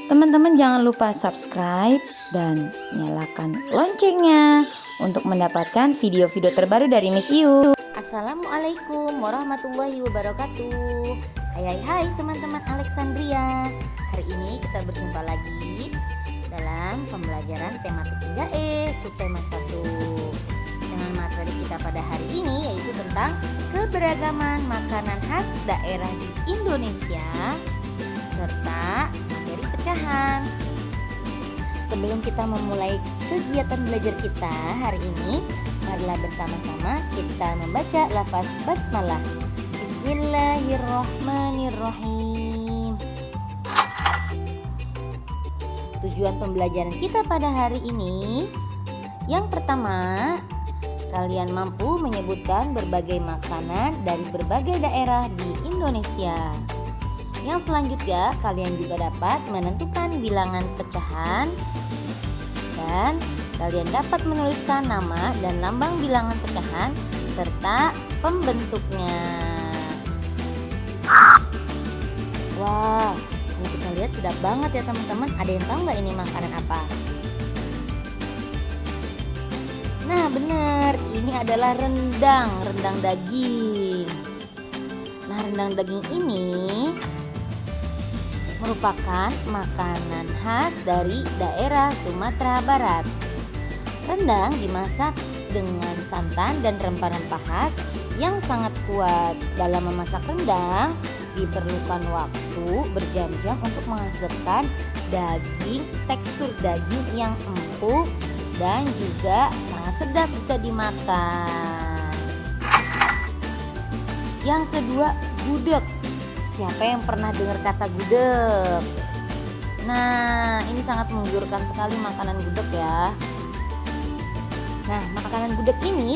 Teman-teman jangan lupa subscribe dan nyalakan loncengnya untuk mendapatkan video-video terbaru dari Miss Iu. Assalamualaikum warahmatullahi wabarakatuh. Hai teman-teman Alexandria. Hari ini kita berjumpa lagi dalam pembelajaran tematik 3E subtema 1 dengan materi kita pada hari ini, yaitu tentang keberagaman makanan khas daerah di Indonesia serta materi pecahan. Sebelum kita memulai kegiatan belajar kita hari ini, marilah bersama-sama kita membaca lafaz basmalah. Bismillahirrahmanirrahim. Tujuan pembelajaran kita pada hari ini, yang pertama, kalian mampu menyebutkan berbagai makanan dari berbagai daerah di Indonesia. Yang selanjutnya, kalian juga dapat menentukan bilangan pecahan dan kalian dapat menuliskan nama dan lambang bilangan pecahan serta pembentuknya. Wah, ini kita lihat sedap banget ya teman-teman. Ada yang tahu nggak ini makanan apa? Nah benar, ini adalah rendang daging. Nah rendang daging ini merupakan makanan khas dari daerah Sumatera Barat. Rendang dimasak dengan santan dan rempah-rempah khas yang sangat kuat. Dalam memasak rendang diperlukan waktu berjam-jam untuk menghasilkan tekstur daging yang empuk dan juga sangat sedap jika dimakan. Yang kedua, gudeg. Siapa yang pernah dengar kata gudeg? Nah, ini sangat menggiurkan sekali makanan gudeg ya. Nah, makanan gudeg ini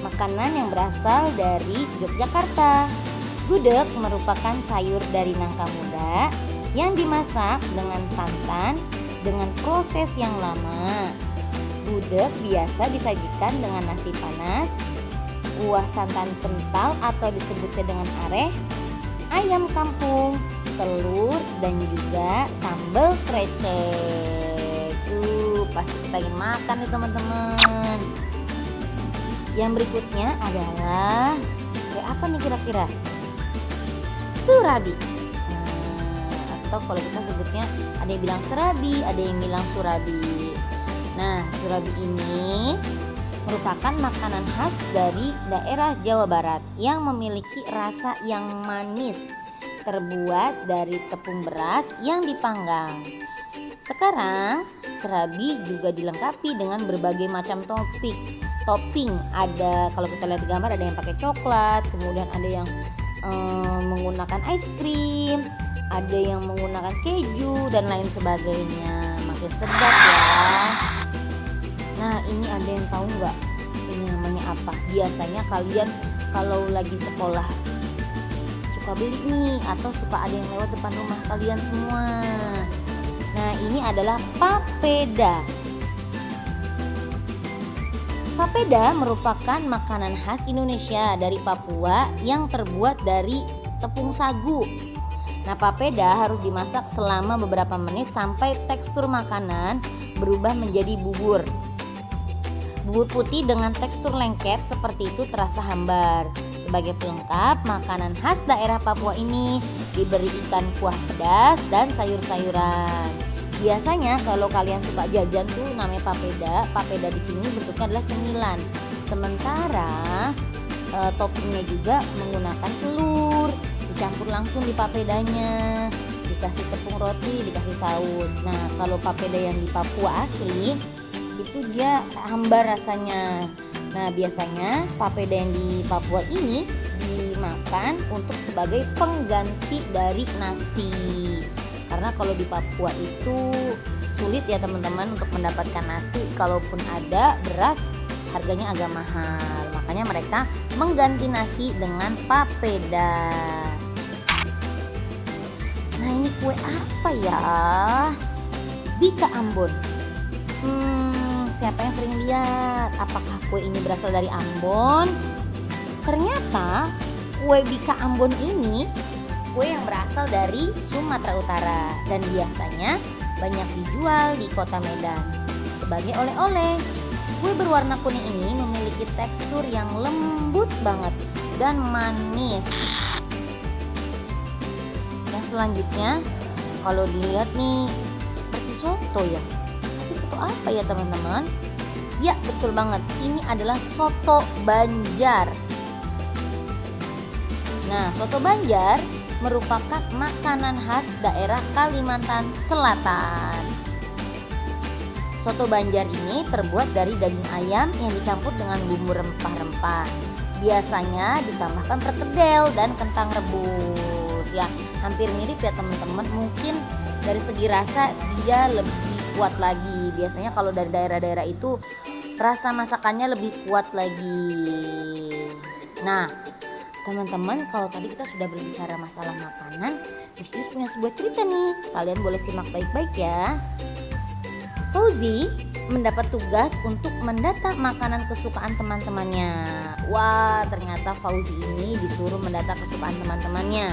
makanan yang berasal dari Yogyakarta. Gudeg merupakan sayur dari nangka muda yang dimasak dengan santan dengan proses yang lama. Gudeg biasa disajikan dengan nasi panas, kuah santan kental atau disebutnya dengan areh, ayam kampung, telur, dan juga sambal krecek. Pasti kita ingin makan nih teman-teman. Yang berikutnya adalah apa nih kira-kira? Surabi. Atau kalau kita sebutnya ada yang bilang serabi, ada yang bilang surabi. Nah, surabi ini merupakan makanan khas dari daerah Jawa Barat yang memiliki rasa yang manis, terbuat dari tepung beras yang dipanggang. Sekarang, serabi juga dilengkapi dengan berbagai macam topping. Ada, kalau kita lihat di gambar, ada yang pakai coklat, kemudian ada yang menggunakan es krim, ada yang menggunakan keju dan lain sebagainya. Makin sedap ya. Nah, ini ada yang tahu nggak ini namanya apa? Biasanya kalian kalau lagi sekolah suka beli nih, atau suka ada yang lewat depan rumah kalian semua. Nah, ini adalah papeda. Papeda merupakan makanan khas Indonesia dari Papua yang terbuat dari tepung sagu. Nah, papeda harus dimasak selama beberapa menit sampai tekstur makanan berubah menjadi bubur. Bubur putih dengan tekstur lengket seperti itu terasa hambar. Sebagai pelengkap, makanan khas daerah Papua ini diberi ikan kuah pedas dan sayur-sayuran. Biasanya kalau kalian suka jajan tuh namanya papeda. Papeda di sini bentuknya adalah cemilan. Sementara toppingnya juga menggunakan telur, dicampur langsung di papedanya, dikasih tepung roti, dikasih saus. Nah, kalau papeda yang di Papua asli itu dia hambar rasanya. Nah, biasanya papeda yang di Papua ini dimakan untuk sebagai pengganti dari nasi. Karena kalau di Papua itu sulit ya teman-teman untuk mendapatkan nasi. Kalaupun ada, beras harganya agak mahal. Makanya mereka mengganti nasi dengan papeda. Nah, ini kue apa ya? Bika Ambon. Siapa yang sering lihat? Apakah kue ini berasal dari Ambon? Ternyata kue Bika Ambon ini kue yang berasal dari Sumatera Utara dan biasanya banyak dijual di kota Medan. Sebagai oleh-oleh, kue berwarna kuning ini memiliki tekstur yang lembut banget dan manis. Yang selanjutnya, kalau dilihat nih seperti soto ya. Tapi soto apa ya teman-teman? Ya betul banget, ini adalah soto Banjar. Nah, soto Banjar merupakan makanan khas daerah Kalimantan Selatan. Soto Banjar ini terbuat dari daging ayam yang dicampur dengan bumbu rempah-rempah. Biasanya ditambahkan perkedel dan kentang rebus. Ya, hampir mirip ya teman-teman. Mungkin dari segi rasa dia lebih kuat lagi. Biasanya kalau dari daerah-daerah itu rasa masakannya lebih kuat lagi. Nah, teman-teman, kalau tadi kita sudah berbicara masalah makanan, Miss Jus punya sebuah cerita nih. Kalian boleh simak baik-baik ya. Fauzi mendapat tugas untuk mendata makanan kesukaan teman-temannya. Wah, ternyata Fauzi ini disuruh mendata kesukaan teman-temannya.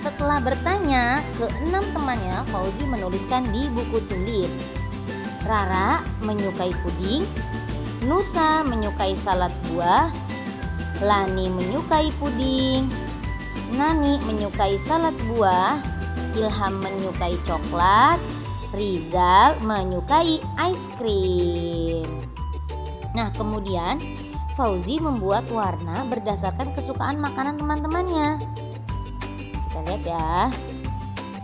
Setelah bertanya ke 6 temannya, Fauzi menuliskan di buku tulis. Rara menyukai puding, Nusa menyukai salad buah, Lani menyukai puding, Nani menyukai salad buah, Ilham menyukai coklat, Rizal menyukai es krim. Nah, kemudian Fauzi membuat warna berdasarkan kesukaan makanan teman-temannya. Kita lihat ya.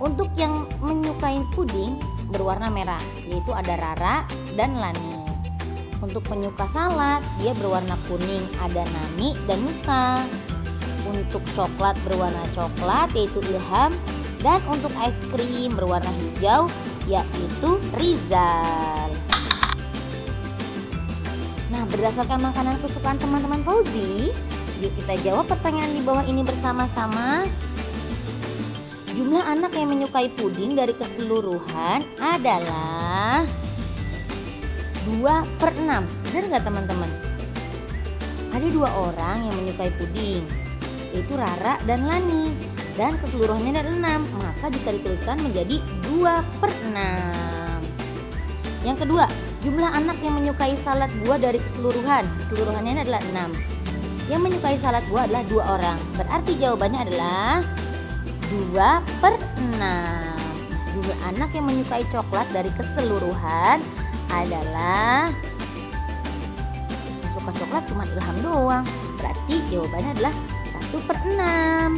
Untuk yang menyukai puding berwarna merah, yaitu ada Rara dan Lani. Untuk penyuka salad, dia berwarna kuning, ada Nani dan Nusa. Untuk coklat berwarna coklat, yaitu Ilham. Dan untuk es krim berwarna hijau, yaitu Rizal. Nah, berdasarkan makanan kesukaan teman-teman Fauzi, yuk kita jawab pertanyaan di bawah ini bersama-sama. Jumlah anak yang menyukai puding dari keseluruhan adalah 2/6. Benar gak teman-teman? Ada 2 orang yang menyukai puding, yaitu Rara dan Lani, dan keseluruhannya adalah 6. Maka jika dituliskan menjadi 2/6. Yang kedua, jumlah anak yang menyukai salad buah dari keseluruhannya adalah 6. Yang menyukai salad buah adalah 2 orang. Berarti jawabannya adalah 2/6. Jumlah anak yang menyukai coklat dari keseluruhan adalah, yang suka coklat cuma Ilham doang. Berarti jawabannya adalah 1/6.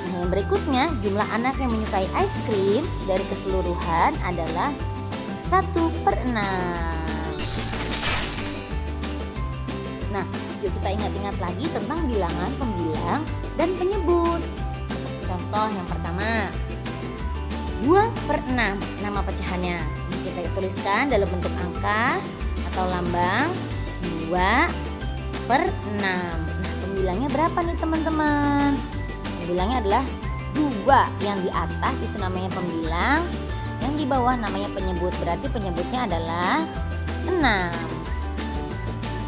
Nah, yang berikutnya, jumlah anak yang menyukai es krim dari keseluruhan adalah 1/6. Nah, yuk kita ingat-ingat lagi tentang bilangan, pembilang, dan penyebut. Seperti contoh yang pertama, 2/6 nama pecahannya. Ini kita tuliskan dalam bentuk angka atau lambang 2/6. Nah, pembilangnya berapa nih teman-teman? Pembilangnya adalah 2. Yang di atas itu namanya pembilang, yang di bawah namanya penyebut. Berarti penyebutnya adalah 6.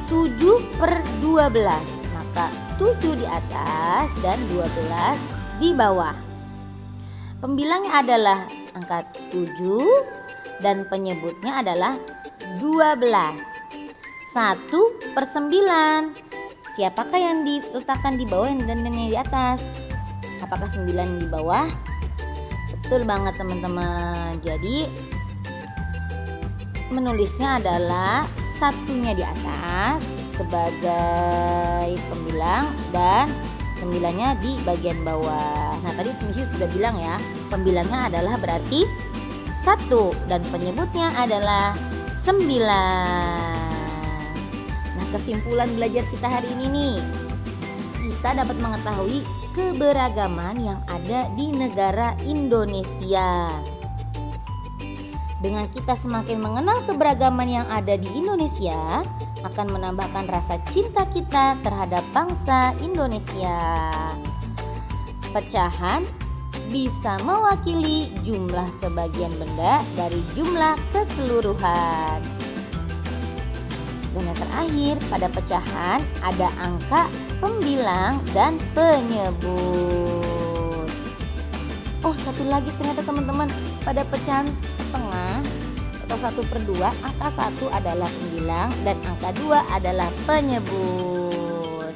7/12. Maka 7 di atas dan 12 di bawah. Pembilangnya adalah angka 7 dan penyebutnya adalah 12. 1/9. Siapakah yang diletakkan di bawah dan yang di atas? Apakah 9 di bawah? Betul banget teman-teman. Jadi menulisnya adalah 1-nya di atas sebagai pembilang dan 9-nya di bagian bawah. Nah, tadi Misi sudah bilang ya, pembilangnya adalah berarti 1 dan penyebutnya adalah 9. Nah, kesimpulan belajar kita hari ini nih, kita dapat mengetahui keberagaman yang ada di negara Indonesia. Dengan kita semakin mengenal keberagaman yang ada di Indonesia, akan menambahkan rasa cinta kita terhadap bangsa Indonesia. Pecahan bisa mewakili jumlah sebagian benda dari jumlah keseluruhan. Dan yang terakhir, pada pecahan ada angka, pembilang, dan penyebut. Oh, satu lagi ternyata teman-teman, pada pecahan setengah atau 1/2, angka 1 adalah pembilang dan angka 2 adalah penyebut.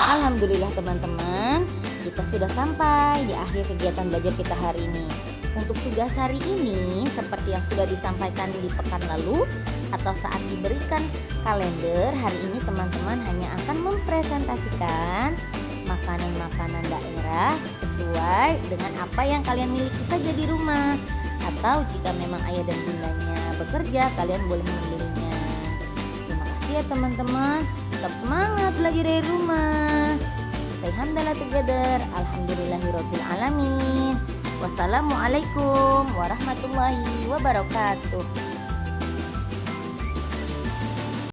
Alhamdulillah teman-teman, kita sudah sampai di akhir kegiatan belajar kita hari ini. Untuk tugas hari ini, seperti yang sudah disampaikan di pekan lalu atau saat diberikan kalender, hari ini teman-teman hanya akan mempresentasikan makanan-makanan daerah sesuai dengan apa yang kalian miliki saja di rumah. Atau jika memang ayah dan bundanya bekerja, kalian boleh membelinya. Terima kasih ya teman-teman, tetap semangat belajar dari rumah. Say hamdalah together. Alhamdulillahirabbil alamin. Wassalamualaikum warahmatullahi wabarakatuh.